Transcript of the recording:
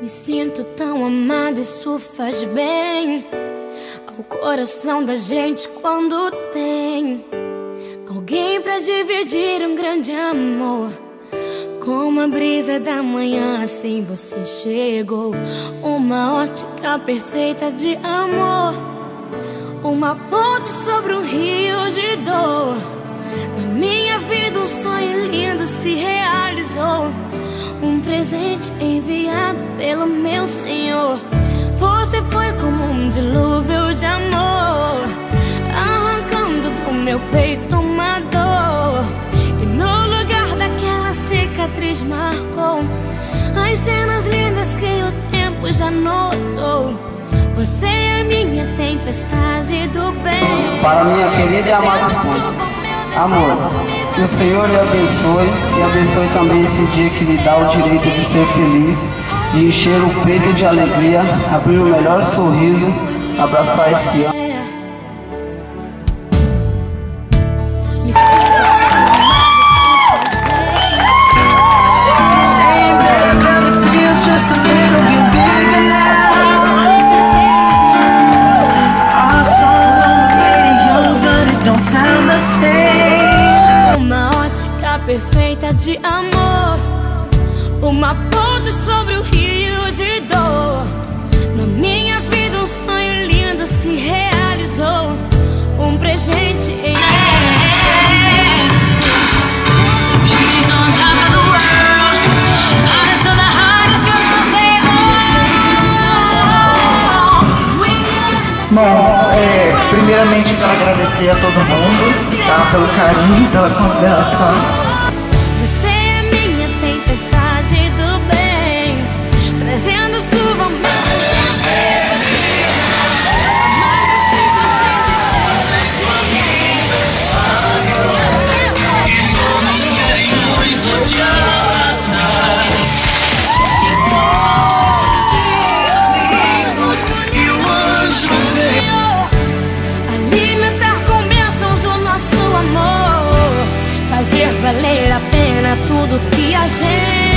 Me sinto tão amada, isso faz bem ao coração da gente quando tem alguém pra dividir um grande amor. Como a brisa da manhã, assim você chegou. Uma ótica perfeita de amor, uma ponte sobre um rio de dor. Na minha vida um sonho lindo se realizou, um presente enviado pelo meu Senhor. Você foi como um dilúvio de amor, arrancando do meu peito uma dor. E no lugar daquela cicatriz marcou as cenas lindas que o tempo já notou. Você é minha tempestade do bem. Para minha querida e amada esposa, amor, que o Senhor lhe abençoe e abençoe também esse dia que lhe dá o direito de ser feliz, de encher o peito de alegria, abrir o melhor sorriso, abraçar esse ano. Uma ótica perfeita de amor, uma ponte sobre o rio de dor. Na minha vida um sonho lindo se realizou, um presente em Bom, primeiramente quero agradecer a todo mundo, tá, pelo carinho, pela consideração. Você é minha tempestade do bem, trazendo chuva. Valer a pena tudo que a gente